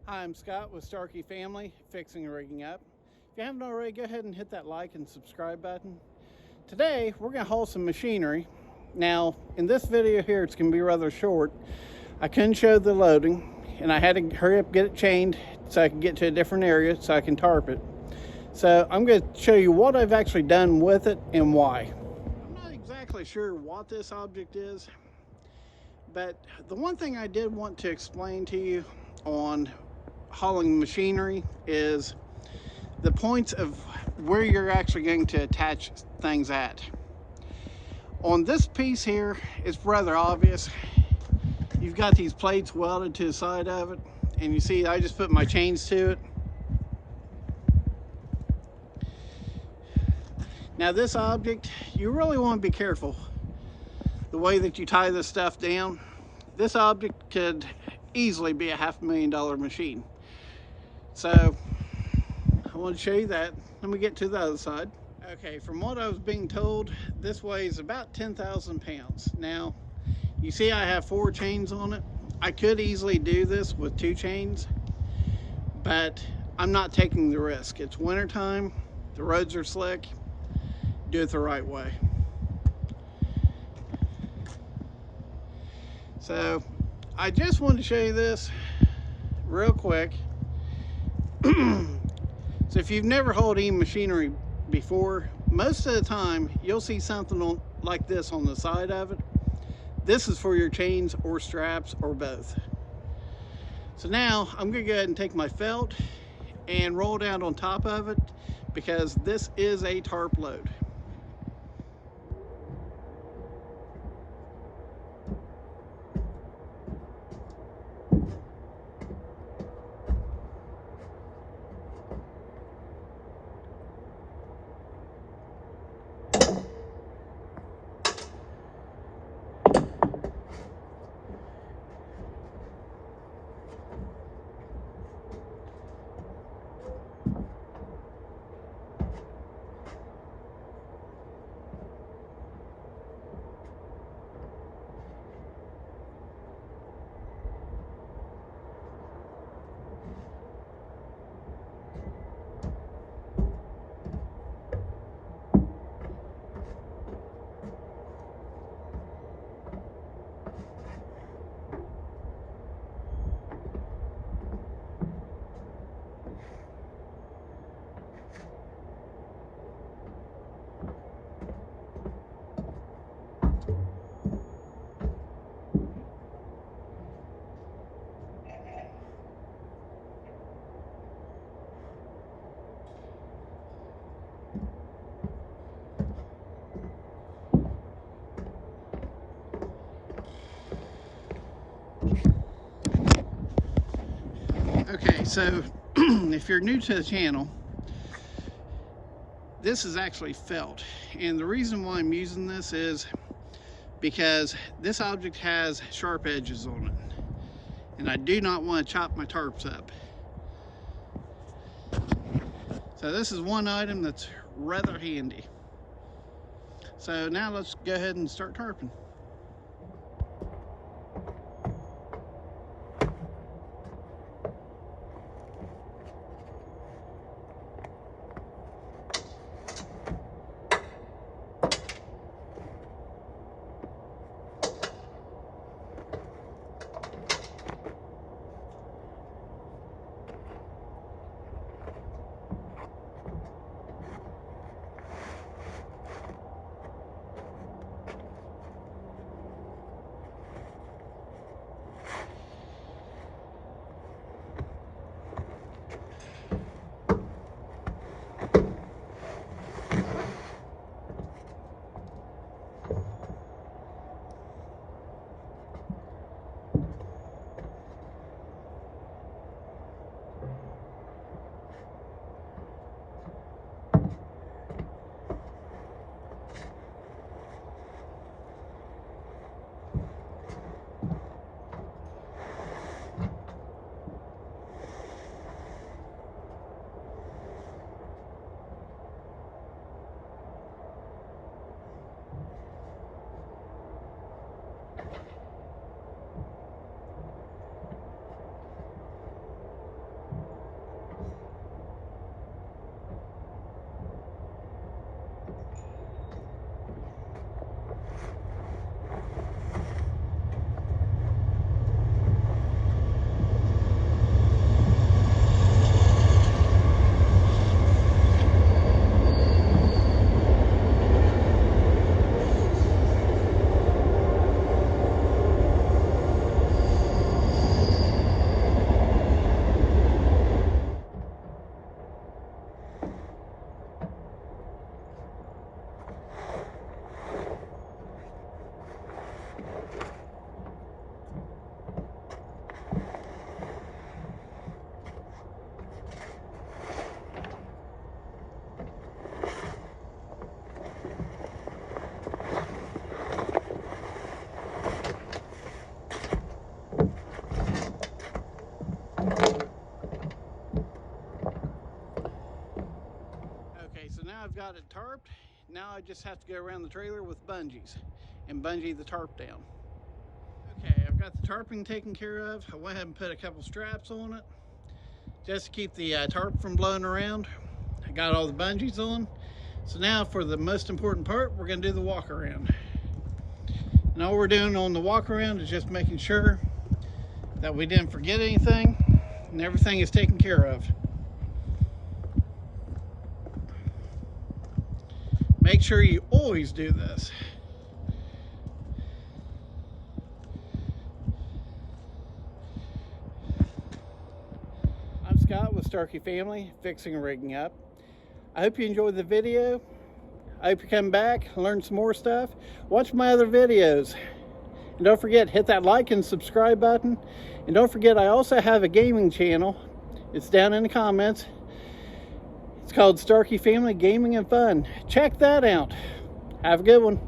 Hi, I'm Scott with Starkey Family, Fixing and Rigging Up. If you haven't already, go ahead and hit that like and subscribe button. Today, we're going to haul some machinery. Now, in this video here, it's going to be rather short. I couldn't show the loading, and I had to hurry up and get it chained so I could get to a different area so I can tarp it. So I'm going to show you what I've actually done with it and why. I'm not exactly sure what this object is, but the one thing I did want to explain to you on hauling machinery is the points of where you're actually going to attach things at. On this piece here, it's rather obvious. You've got these plates welded to the side of it, and you see I just put my chains to it. Now this object, you really want to be careful the way that you tie this stuff down. This object could easily be a $500,000 machine. So I want to show you that. Let me get to the other side. Okay, from what I was being told, this weighs about 10,000 pounds. Now, you see I have 4 chains on it. I could easily do this with 2 chains, but I'm not taking the risk. It's winter time, the roads are slick, do it the right way. So, I just wanted to show you this real quick. So if you've never hauled any machinery before, most of the time you'll see something like this on the side of it. This is for your chains or straps or both. So now I'm going to go ahead and take my felt and roll down on top of it because this is a tarp load. Okay, so if you're new to the channel, this is actually felt, and the reason why I'm using this is because this object has sharp edges on it, and I do not want to chop my tarps up. So this is one item that's rather handy. So now let's go ahead and start tarping. Now I've got it tarped. Now I just have to go around the trailer with bungees and bungee the tarp down. Okay, I've got the tarping taken care of. I went ahead and put a couple straps on it just to keep the tarp from blowing around. I got all the bungees on. So now for the most important part, we're going to do the walk around. And all we're doing on the walk around is just making sure that we didn't forget anything and everything is taken care of. Make sure you always do this. I'm Scott with Starkey Family, fixing and rigging up. I hope you enjoyed the video. I hope you come back, learn some more stuff. Watch my other videos. And don't forget, hit that like and subscribe button. And don't forget, I also have a gaming channel. It's down in the comments. It's called Starkey Family Gaming and Fun. Check that out. Have a good one.